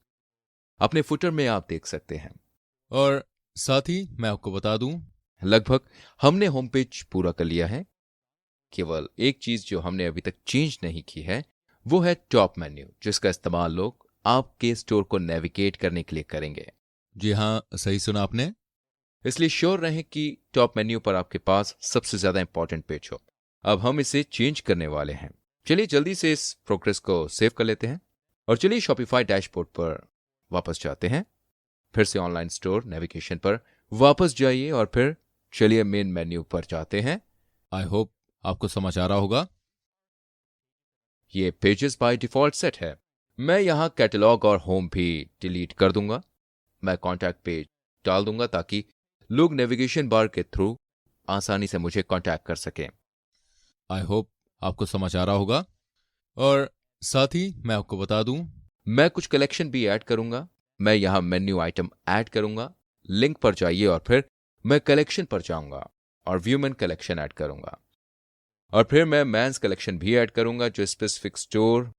अपने फुटर में आप देख सकते हैं। और साथ ही मैं आपको बता दूं, लगभग हमने होम पेज पूरा कर लिया है। केवल एक चीज जो हमने अभी तक चेंज नहीं की है वो है टॉप मेन्यू, जिसका इस्तेमाल लोग आपके स्टोर को नेविगेट करने के लिए करेंगे। जी हाँ, सही सुना आपने। इसलिए श्योर रहें कि टॉप मेन्यू पर आपके पास सबसे ज्यादा इंपॉर्टेंट पेज हो। अब हम इसे चेंज करने वाले हैं। चलिए जल्दी से इस प्रोग्रेस को सेव कर लेते हैं और चलिए शॉपिफाई डैशबोर्ड पर वापस जाते हैं। फिर से ऑनलाइन स्टोर नेविगेशन पर वापस जाइए और फिर चलिए मेन मेन्यू पर जाते हैं। आई होप आपको समझ आ रहा होगा। ये पेजेस बाय डिफॉल्ट सेट है। मैं यहां कैटलॉग और होम भी डिलीट कर दूंगा। मैं कॉन्टैक्ट पेज डाल दूंगा ताकि लोग नेविगेशन बार के थ्रू आसानी से मुझे कॉन्टैक्ट कर सकें। आई होप आपको समझ आ रहा होगा। और साथ ही मैं आपको बता दूं, मैं कुछ कलेक्शन भी ऐड करूंगा। मैं यहां मेन्यू आइटम ऐड करूंगा। लिंक पर जाइए और फिर मैं कलेक्शन पर जाऊंगा और व्यूमेन कलेक्शन ऐड करूंगा। और फिर मैं मेंस कलेक्शन भी ऐड करूंगा जो स्पेसिफिक स्टोर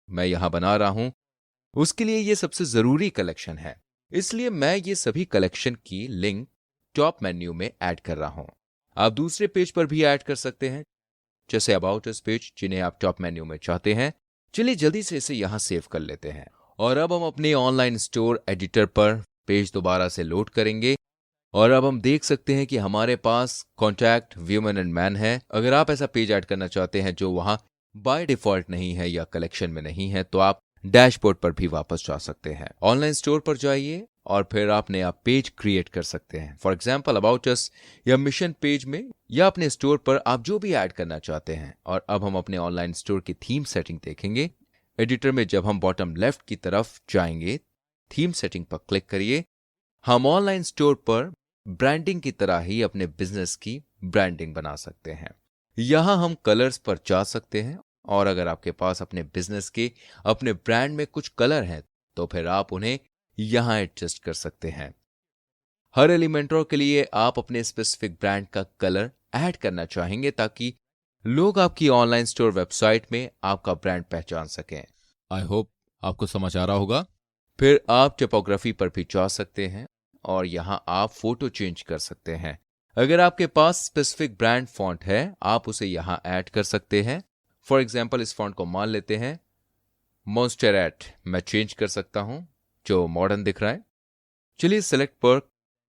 मैं यहां बना रहा हूं उसके लिए ये सबसे जरूरी कलेक्शन है। इसलिए मैं ये सभी कलेक्शन की लिंक टॉप मेन्यू में ऐड कर रहा हूं। आप दूसरे पेज पर भी ऐड कर सकते हैं, जैसे अबाउट अस पेज, जिन्हें आप टॉप मेन्यू में चाहते हैं। चलिए जल्दी से इसे यहां सेव कर लेते हैं और अब हम अपने ऑनलाइन स्टोर एडिटर पर पेज दोबारा से लोड करेंगे और अब हम देख सकते हैं कि हमारे पास कॉन्टैक्ट व्यूमेन एंड मैन है। अगर आप ऐसा पेज ऐड करना चाहते हैं जो वहां बाय डिफॉल्ट नहीं है या कलेक्शन में नहीं है, तो आप डैशबोर्ड पर भी वापस जा सकते हैं। ऑनलाइन स्टोर पर जाइए और फिर आप नया पेज क्रिएट कर सकते हैं। फॉर एग्जाम्पल अबाउट अस या मिशन पेज में या अपने स्टोर पर आप जो भी ऐड करना चाहते हैं। और अब हम अपने ऑनलाइन स्टोर की थीम सेटिंग देखेंगे। एडिटर में जब हम बॉटम लेफ्ट की तरफ जाएंगे, थीम सेटिंग पर क्लिक करिए। हम ऑनलाइन स्टोर पर ब्रांडिंग की तरह ही अपने बिजनेस की ब्रांडिंग बना सकते हैं। यहां हम कलर्स पर जा सकते हैं और अगर आपके पास अपने बिजनेस के अपने ब्रांड में कुछ कलर हैं तो फिर आप उन्हें यहां एडजस्ट कर सकते हैं। हर एलिमेंटर के लिए आप अपने स्पेसिफिक ब्रांड का कलर ऐड करना चाहेंगे ताकि लोग आपकी ऑनलाइन स्टोर वेबसाइट में आपका ब्रांड पहचान सकें। आई होप आपको समझ आ रहा होगा। फिर आप टाइपोग्राफी पर भी जा सकते हैं और यहां आप फोटो चेंज कर सकते हैं। अगर आपके पास स्पेसिफिक ब्रांड फॉन्ट है, आप उसे यहां ऐड कर सकते हैं। फॉर एग्जाम्पल इस फॉन्ट को मान लेते हैं मॉन्स्टेरेट। मैं चेंज कर सकता हूं जो मॉडर्न दिख रहा है। चलिए सेलेक्ट पर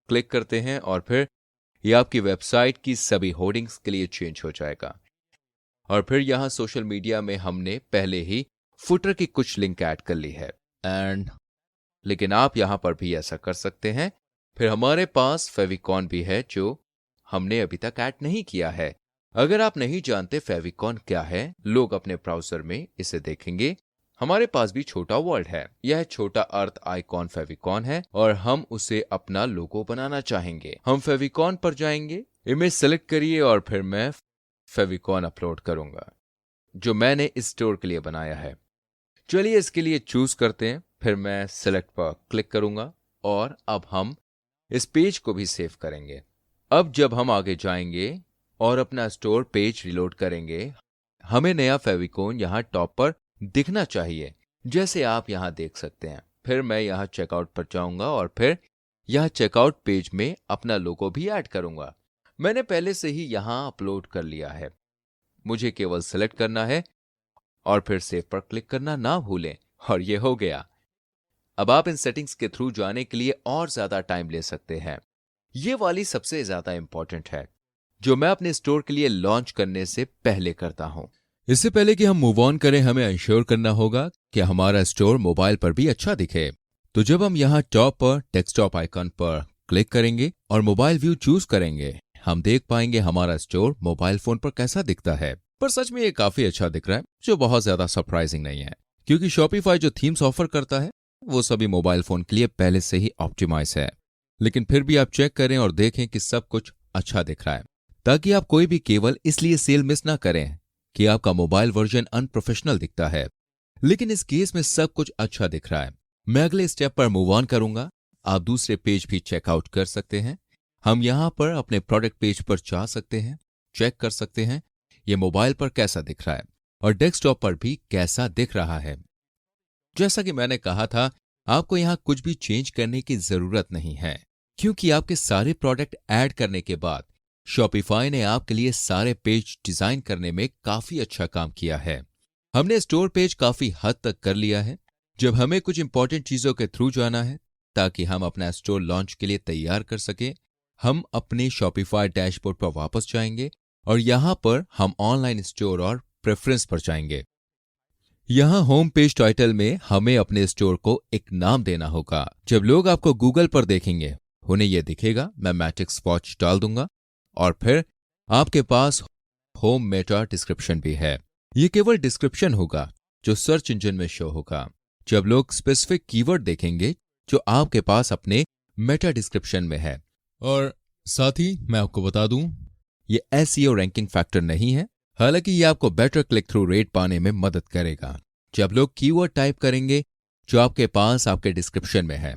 क्लिक करते हैं और फिर यह आपकी वेबसाइट की सभी होर्डिंग्स के लिए चेंज हो जाएगा। और फिर यहां सोशल मीडिया में हमने पहले ही फुटर की कुछ लिंक ऐड कर ली है लेकिन आप यहां पर भी ऐसा कर सकते हैं। फिर हमारे पास फेविकॉन भी है जो हमने अभी तक ऐड नहीं किया है। अगर आप नहीं जानते फेविकॉन क्या है, लोग अपने ब्राउजर में इसे देखेंगे। हमारे पास भी छोटा वर्ल्ड है। यह छोटा अर्थ आइकॉन फेविकॉन है और हम उसे अपना लोगो बनाना चाहेंगे। हम फेविकॉन पर जाएंगे, इमेज सेलेक्ट करिए और फिर मैं फेविकॉन अपलोड करूंगा जो मैंने इस स्टोर के लिए बनाया है। चलिए इसके लिए चूज करते हैं। फिर मैं सेलेक्ट पर क्लिक करूंगा और अब हम इस पेज को भी सेव करेंगे। अब जब हम आगे जाएंगे और अपना स्टोर पेज रिलोड करेंगे, हमें नया फेविकॉन यहां टॉप पर दिखना चाहिए, जैसे आप यहां देख सकते हैं। फिर मैं यहां चेकआउट पर जाऊंगा और फिर यहां चेकआउट पेज में अपना लोगो भी ऐड करूंगा। मैंने पहले से ही यहां अपलोड कर लिया है। मुझे केवल सेलेक्ट करना है और फिर सेव पर क्लिक करना ना भूलें और ये हो गया। अब आप इन सेटिंग्स के थ्रू जाने के लिए और ज्यादा टाइम ले सकते हैं। ये वाली सबसे ज्यादा इंपॉर्टेंट है, जो मैं अपने स्टोर के लिए लॉन्च करने से पहले करता हूं। इससे पहले कि हम मूव ऑन करें, हमें इंश्योर करना होगा कि हमारा स्टोर मोबाइल पर भी अच्छा दिखे। तो जब हम यहाँ टॉप पर डेस्कटॉप आइकन पर क्लिक करेंगे और मोबाइल व्यू चूज करेंगे, हम देख पाएंगे हमारा स्टोर मोबाइल फोन पर कैसा दिखता है। पर सच में ये काफी अच्छा दिख रहा है, जो बहुत ज्यादा सरप्राइजिंग नहीं है, क्योंकि शॉपिफाई जो थीम्स ऑफर करता है वो सभी मोबाइल फोन के लिए पहले से ही ऑप्टिमाइज है। लेकिन फिर भी आप चेक करें और देखें कि सब कुछ अच्छा दिख रहा है, ताकि आप कोई भी केवल इसलिए सेल मिस ना करें कि आपका मोबाइल वर्जन अनप्रोफेशनल दिखता है। लेकिन इस केस में सब कुछ अच्छा दिख रहा है। मैं अगले स्टेप पर मूव ऑन करूंगा। आप दूसरे पेज भी चेकआउट कर सकते हैं। हम यहां पर अपने प्रोडक्ट पेज पर जा सकते हैं, चेक कर सकते हैं ये मोबाइल पर कैसा दिख रहा है और डेस्कटॉप पर भी कैसा दिख रहा है। जैसा कि मैंने कहा था, आपको यहां कुछ भी चेंज करने की जरूरत नहीं है, क्योंकि आपके सारे प्रोडक्ट ऐड करने के बाद शॉपिफाई ने आपके लिए सारे पेज डिजाइन करने में काफी अच्छा काम किया है। हमने स्टोर पेज काफी हद तक कर लिया है। जब हमें कुछ इंपॉर्टेंट चीजों के थ्रू जाना है ताकि हम अपना स्टोर लॉन्च के लिए तैयार कर सकें, हम अपने शॉपिफाई डैशबोर्ड पर वापस जाएंगे और यहां पर हम ऑनलाइन स्टोर और प्रेफरेंस पर जाएंगे। यहां होम पेज टाइटल में हमें अपने स्टोर को एक नाम देना होगा। जब लोग आपको गूगल पर देखेंगे, उन्हें यह दिखेगा। मैं मैट्रिक्स वॉच डाल दूंगा और फिर आपके पास होम मेटा डिस्क्रिप्शन भी है। ये केवल डिस्क्रिप्शन होगा जो सर्च इंजन में शो होगा जब लोग स्पेसिफिक कीवर्ड देखेंगे जो आपके पास अपने मेटा डिस्क्रिप्शन में है। और साथ ही मैं आपको बता दूं, ये एसईओ रैंकिंग फैक्टर नहीं है, हालांकि ये आपको बेटर क्लिक थ्रू रेट पाने में मदद करेगा जब लोग कीवर्ड टाइप करेंगे जो आपके पास आपके डिस्क्रिप्शन में है।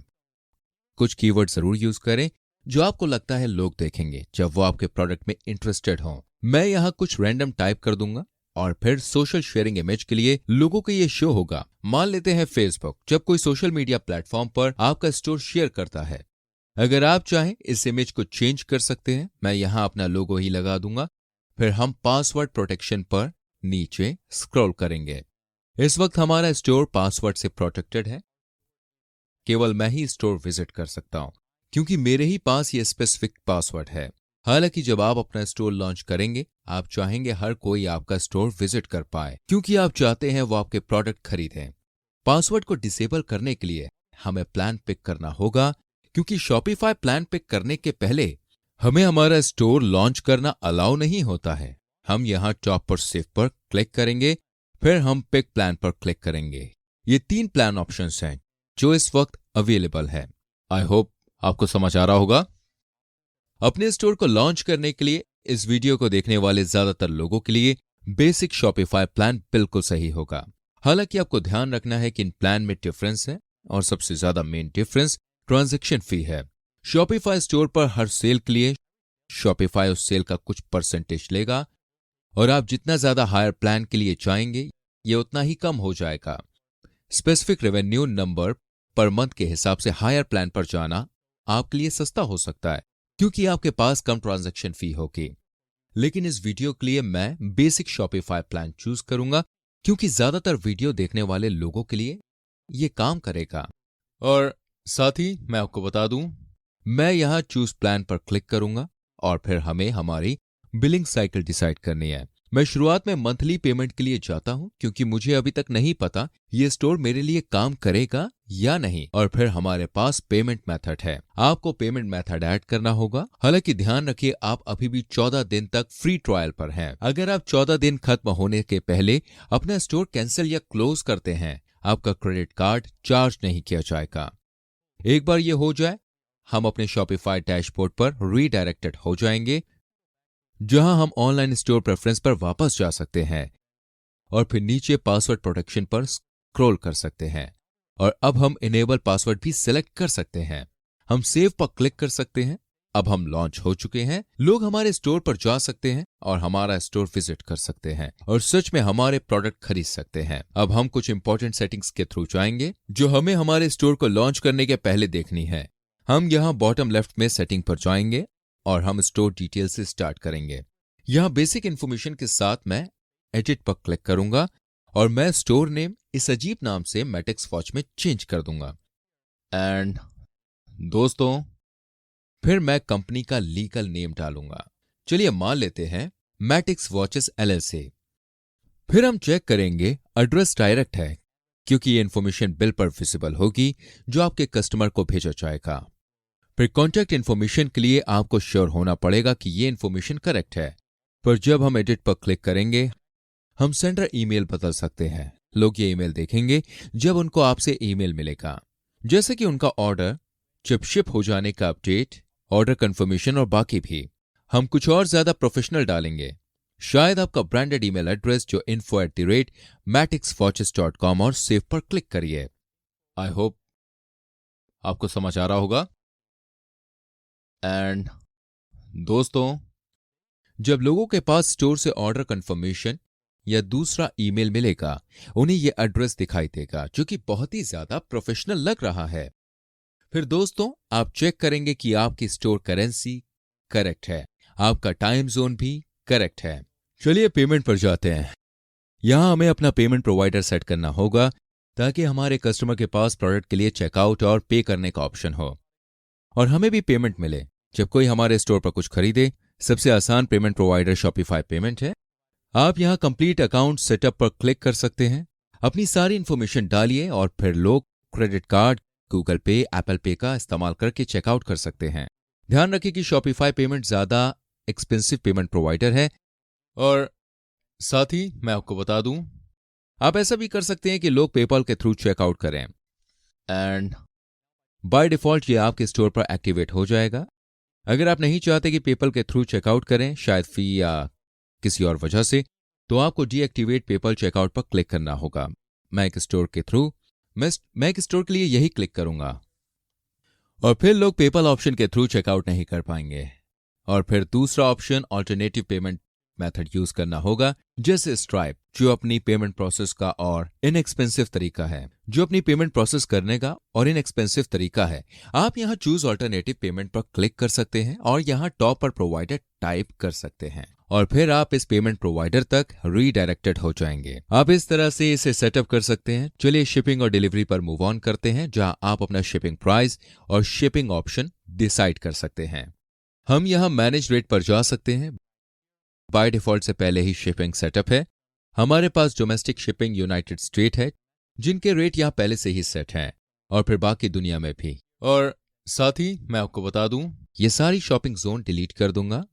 कुछ कीवर्ड जरूर यूज करें जो आपको लगता है लोग देखेंगे जब वो आपके प्रोडक्ट में इंटरेस्टेड हों। मैं यहां कुछ रैंडम टाइप कर दूंगा और फिर सोशल शेयरिंग इमेज के लिए लोगों को ये शो होगा। मान लेते हैं फेसबुक जब कोई सोशल मीडिया प्लेटफॉर्म पर आपका स्टोर शेयर करता है। अगर आप चाहें इस इमेज को चेंज कर सकते हैं। मैं यहां अपना लोगो ही लगा दूंगा। फिर हम पासवर्ड प्रोटेक्शन पर नीचे स्क्रॉल करेंगे। इस वक्त हमारा स्टोर पासवर्ड से प्रोटेक्टेड है। केवल मैं ही स्टोर विजिट कर सकता हूं क्योंकि मेरे ही पास ये स्पेसिफिक पासवर्ड है। हालांकि जब आप अपना स्टोर लॉन्च करेंगे, आप चाहेंगे हर कोई आपका स्टोर विजिट कर पाए, क्योंकि आप चाहते हैं वो आपके प्रोडक्ट खरीदें। पासवर्ड को डिसेबल करने के लिए हमें प्लान पिक करना होगा, क्योंकि शॉपिफाई प्लान पिक करने के पहले हमें हमारा स्टोर लॉन्च करना अलाउ नहीं होता है। हम यहां टॉप पर सेव पर क्लिक करेंगे, फिर हम पिक प्लान पर क्लिक करेंगे। ये 3 प्लान ऑप्शंस हैं जो इस वक्त अवेलेबल है। आई होप आपको समझ आ रहा होगा। अपने स्टोर को लॉन्च करने के लिए इस वीडियो को देखने वाले ज्यादातर लोगों के लिए बेसिक शॉपिफाई प्लान बिल्कुल सही होगा। हालांकि आपको ध्यान रखना है कि इन प्लान में डिफरेंस है और सबसे ज्यादा मेन डिफरेंस ट्रांजैक्शन फी है। शॉपिफाई स्टोर पर हर सेल के लिए शॉपिफाई उस सेल का कुछ परसेंटेज लेगा और आप जितना ज्यादा हायर प्लान के लिए चाहेंगे ये उतना ही कम हो जाएगा। Specific revenue number per month के हिसाब से हायर प्लान पर जाना आपके लिए सस्ता हो सकता है क्योंकि आपके पास कम ट्रांजैक्शन फी होगी। लेकिन इस वीडियो के लिए मैं बेसिक शॉपिफाई प्लान चूज करूंगा क्योंकि ज्यादातर वीडियो देखने वाले लोगों के लिए ये काम करेगा। और साथ ही मैं आपको बता दूं, मैं यहां चूज प्लान पर क्लिक करूंगा और फिर हमें हमारी बिलिंग साइकिल डिसाइड करनी है। मैं शुरुआत में मंथली पेमेंट के लिए जाता हूं क्योंकि मुझे अभी तक नहीं पता ये स्टोर मेरे लिए काम करेगा या नहीं। और फिर हमारे पास पेमेंट मेथड है। आपको पेमेंट मेथड ऐड करना होगा। हालांकि ध्यान रखिए, आप अभी भी 14 दिन तक फ्री ट्रायल पर हैं। अगर आप 14 दिन खत्म होने के पहले अपना स्टोर कैंसिल या क्लोज करते हैं, आपका क्रेडिट कार्ड चार्ज नहीं किया जाएगा। एक बार ये हो जाए, हम अपने शॉपिफाई डैशबोर्ड पर रीडायरेक्टेड हो जाएंगे, जहां हम ऑनलाइन स्टोर प्रेफरेंस पर वापस जा सकते हैं और फिर नीचे पासवर्ड प्रोटेक्शन पर स्क्रॉल कर सकते हैं और अब हम इनेबल पासवर्ड भी सिलेक्ट कर सकते हैं। हम सेव पर क्लिक कर सकते हैं। अब हम लॉन्च हो चुके हैं। लोग हमारे स्टोर पर जा सकते हैं और हमारा स्टोर विजिट कर सकते हैं और सच में हमारे प्रोडक्ट खरीद सकते हैं। अब हम कुछ इंपॉर्टेंट सेटिंग्स के थ्रू जाएंगे जो हमें हमारे स्टोर को लॉन्च करने के पहले देखनी है। हम यहां बॉटम लेफ्ट में सेटिंग पर जाएंगे और हम स्टोर डिटेल से स्टार्ट करेंगे। यहां बेसिक इंफॉर्मेशन के साथ मैं एडिट पर क्लिक करूंगा और मैं स्टोर नेम इस अजीब नाम से मैट्रिक्स वॉच में चेंज कर दूंगा। एंड दोस्तों, फिर मैं कंपनी का लीगल नेम डालूंगा। चलिए मान लेते हैं मैटिक्स वॉचेस LLC। फिर हम चेक करेंगे एड्रेस डायरेक्ट है, क्योंकि ये इन्फॉर्मेशन बिल पर विजिबल होगी जो आपके कस्टमर को भेजा जाएगा। फिर कॉन्टैक्ट इन्फॉर्मेशन के लिए आपको श्योर होना पड़ेगा कि ये इन्फॉर्मेशन करेक्ट है। पर जब हम एडिट पर क्लिक करेंगे हम सेंडर ईमेल बदल सकते हैं। लोग ये ईमेल देखेंगे जब उनको आपसे ईमेल मिलेगा, जैसे कि उनका ऑर्डर, चिप शिप हो जाने का अपडेट, ऑर्डर कंफर्मेशन और बाकी भी। हम कुछ और ज्यादा प्रोफेशनल डालेंगे, शायद आपका ब्रांडेड ईमेल एड्रेस जो info@matixwatches.com और सेव पर क्लिक करिए। आई होप आपको समझ आ रहा होगा। एंड दोस्तों, जब लोगों के पास स्टोर से ऑर्डर कंफर्मेशन या दूसरा ईमेल मिलेगा, उन्हें यह एड्रेस दिखाई देगा जो कि बहुत ही ज्यादा प्रोफेशनल लग रहा है। फिर दोस्तों, आप चेक करेंगे कि आपकी स्टोर करेंसी करेक्ट है, आपका टाइम जोन भी करेक्ट है। चलिए पेमेंट पर जाते हैं। यहां हमें अपना पेमेंट प्रोवाइडर सेट करना होगा ताकि हमारे कस्टमर के पास प्रोडक्ट के लिए चेकआउट और पे करने का ऑप्शन हो और हमें भी पेमेंट मिले जब कोई हमारे स्टोर पर कुछ खरीदे। सबसे आसान पेमेंट प्रोवाइडर शॉपिफाई पेमेंट है। आप यहां कंप्लीट अकाउंट सेटअप पर क्लिक कर सकते हैं, अपनी सारी इंफॉर्मेशन डालिए और फिर लोग क्रेडिट कार्ड, गूगल पे, एप्पल पे का इस्तेमाल करके चेकआउट कर सकते हैं। ध्यान रखिए कि शॉपिफाई पेमेंट ज्यादा एक्सपेंसिव पेमेंट प्रोवाइडर है। और साथ ही मैं आपको बता दूं, आप ऐसा भी कर सकते हैं कि लोग पेपॉल के थ्रू चेकआउट करें एंड बाय डिफॉल्ट ये आपके स्टोर पर एक्टिवेट हो जाएगा। अगर आप नहीं चाहते कि पेपल के थ्रू चेकआउट करें, शायद फी या किसी और वजह से, तो आपको डीएक्टिवेट पेपल चेकआउट पर क्लिक करना होगा। मैं एक स्टोर के लिए यही क्लिक करूंगा और फिर लोग पेपल ऑप्शन के थ्रू चेकआउट नहीं कर पाएंगे। और फिर दूसरा option alternative payment method use करना होगा, जैसे स्ट्राइप, जो अपनी पेमेंट प्रोसेस का और इनएक्सपेंसिव तरीका है आप यहां चूज ऑल्टरनेटिव पेमेंट पर क्लिक कर सकते हैं और यहां टॉप पर प्रोवाइडर टाइप कर सकते हैं और फिर आप इस पेमेंट प्रोवाइडर तक रीडायरेक्टेड हो जाएंगे। आप इस तरह से इसे सेटअप कर सकते हैं। चलिए शिपिंग और डिलीवरी पर मूव ऑन करते हैं, जहां आप अपना शिपिंग प्राइस और शिपिंग ऑप्शन डिसाइड कर सकते हैं। हम यहां मैनेज रेट पर जा सकते हैं। बाय डिफॉल्ट से पहले ही शिपिंग सेटअप है। हमारे पास डोमेस्टिक शिपिंग यूनाइटेड स्टेट है, जिनके रेट यहां पहले से ही सेट हैं, और फिर बाकी दुनिया में भी। और साथ ही मैं आपको बता दूं, ये सारी शॉपिंग जोन डिलीट कर दूंगा।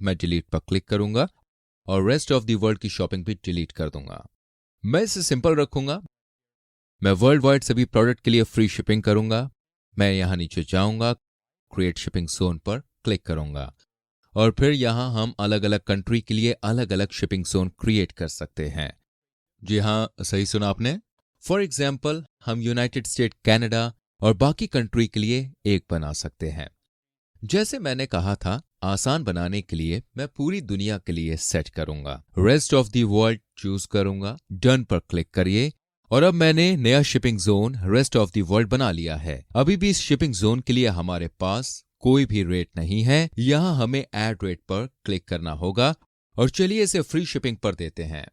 मैं डिलीट पर क्लिक करूंगा और रेस्ट ऑफ द वर्ल्ड की शॉपिंग भी डिलीट कर दूंगा। मैं इसे सिंपल रखूंगा। मैं वर्ल्ड वाइड सभी प्रोडक्ट के लिए फ्री शिपिंग करूंगा। मैं यहां नीचे जाऊंगा, क्रिएट शिपिंग जोन पर क्लिक करूंगा और फिर यहां हम अलग अलग कंट्री के लिए अलग अलग शिपिंग जोन क्रिएट कर सकते हैं। जी हां, सही सुना आपने। फॉर एग्जाम्पल, हम यूनाइटेड स्टेट, कनाडा और बाकी कंट्री के लिए एक बना सकते हैं। जैसे मैंने कहा था, आसान बनाने के लिए मैं पूरी दुनिया के लिए सेट करूंगा। Rest of the world choose करूंगा, डन पर क्लिक करिए और अब मैंने नया shipping zone rest of the world बना लिया है। अभी भी इस शिपिंग जोन के लिए हमारे पास कोई भी रेट नहीं है। यहां हमें ऐड रेट पर क्लिक करना होगा और चलिए इसे फ्री शिपिंग पर देते हैं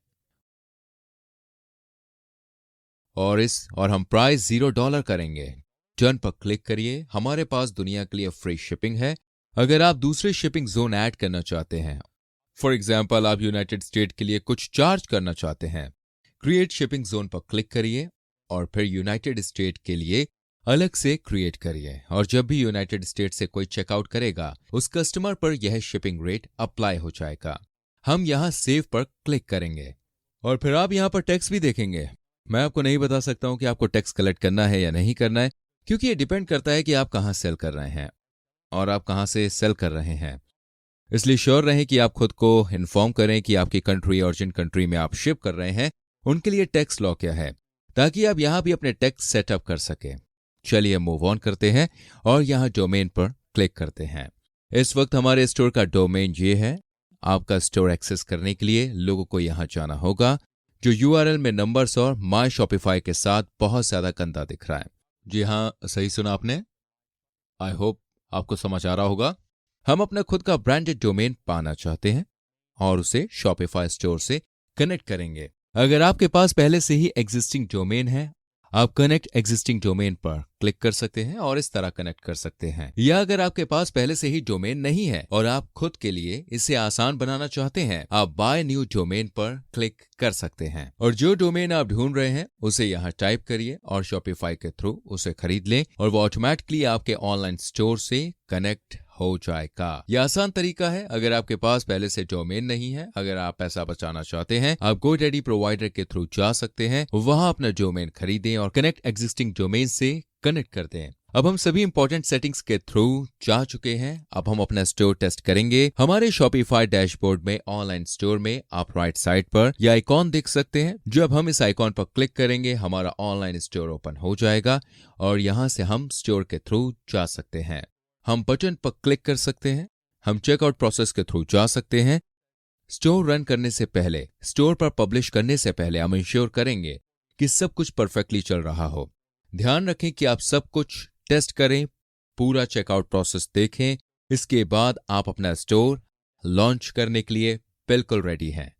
और हम प्राइस $0 करेंगे। डन पर क्लिक करिए। हमारे पास दुनिया के लिए फ्री शिपिंग है। अगर आप दूसरे शिपिंग जोन ऐड करना चाहते हैं, फॉर एग्जाम्पल आप यूनाइटेड स्टेट के लिए कुछ चार्ज करना चाहते हैं, क्रिएट शिपिंग जोन पर क्लिक करिए और फिर यूनाइटेड स्टेट के लिए अलग से क्रिएट करिए और जब भी यूनाइटेड स्टेट से कोई चेकआउट करेगा, उस कस्टमर पर यह शिपिंग रेट अप्लाई हो जाएगा। हम यहां सेव पर क्लिक करेंगे और फिर आप यहां पर टैक्स भी देखेंगे। मैं आपको नहीं बता सकता हूं कि आपको टैक्स कलेक्ट करना है या नहीं करना है, क्योंकि ये डिपेंड करता है कि आप कहां सेल कर रहे हैं और आप कहां से सेल कर रहे हैं। इसलिए श्योर रहें कि आप खुद को इन्फॉर्म करें कि आपकी कंट्री और जिन कंट्री में आप शिप कर रहे हैं उनके लिए टैक्स लॉ क्या है, ताकि आप यहां भी अपने टैक्स सेटअप कर सकें। चलिए मूव ऑन करते हैं और यहां डोमेन पर क्लिक करते हैं। इस वक्त हमारे स्टोर का डोमेन ये है। आपका स्टोर एक्सेस करने के लिए लोगों को यहां जाना होगा, जो URL में नंबर्स और माय शॉपिफाई के साथ बहुत ज्यादा गंदा दिख रहा है। जी हां, सही सुना आपने। आई होप आपको समझ आ रहा होगा। हम अपना खुद का ब्रांडेड डोमेन पाना चाहते हैं और उसे शॉपिफाई स्टोर से कनेक्ट करेंगे। अगर आपके पास पहले से ही एग्जिस्टिंग डोमेन है, आप कनेक्ट एग्जिस्टिंग डोमेन पर क्लिक कर सकते हैं और इस तरह कनेक्ट कर सकते हैं। या अगर आपके पास पहले से ही डोमेन नहीं है और आप खुद के लिए इसे आसान बनाना चाहते हैं, आप बाय न्यू डोमेन पर क्लिक कर सकते हैं और जो डोमेन आप ढूंढ रहे हैं उसे यहाँ टाइप करिए और शॉपिफाई के थ्रू उसे खरीद लें और वो ऑटोमेटिकली आपके ऑनलाइन स्टोर से कनेक्ट हो जाएगा। यह आसान तरीका है। अगर आपके पास पहले से डोमेन नहीं है, अगर आप पैसा बचाना चाहते हैं, आप GoDaddy प्रोवाइडर के थ्रू जा सकते हैं, वहां अपना डोमेन खरीदें और कनेक्ट एग्जिस्टिंग डोमेन से कनेक्ट कर दें। अब हम सभी इंपॉर्टेंट सेटिंग्स के थ्रू जा चुके हैं। अब हम अपना स्टोर टेस्ट करेंगे। हमारे शॉपिफाई डैशबोर्ड में ऑनलाइन स्टोर में आप राइट साइड पर यह आइकॉन देख सकते हैं। जब हम इस आइकॉन पर क्लिक करेंगे, हमारा ऑनलाइन स्टोर ओपन हो जाएगा और यहां से हम स्टोर के थ्रू जा सकते हैं। हम बटन पर क्लिक कर सकते हैं। हम चेकआउट प्रोसेस के थ्रू जा सकते हैं। स्टोर रन करने से पहले, स्टोर पर पब्लिश करने से पहले हम इंश्योर करेंगे कि सब कुछ परफेक्टली चल रहा हो। ध्यान रखें कि आप सब कुछ टेस्ट करें, पूरा चेकआउट प्रोसेस देखें। इसके बाद आप अपना स्टोर लॉन्च करने के लिए बिल्कुल रेडी हैं।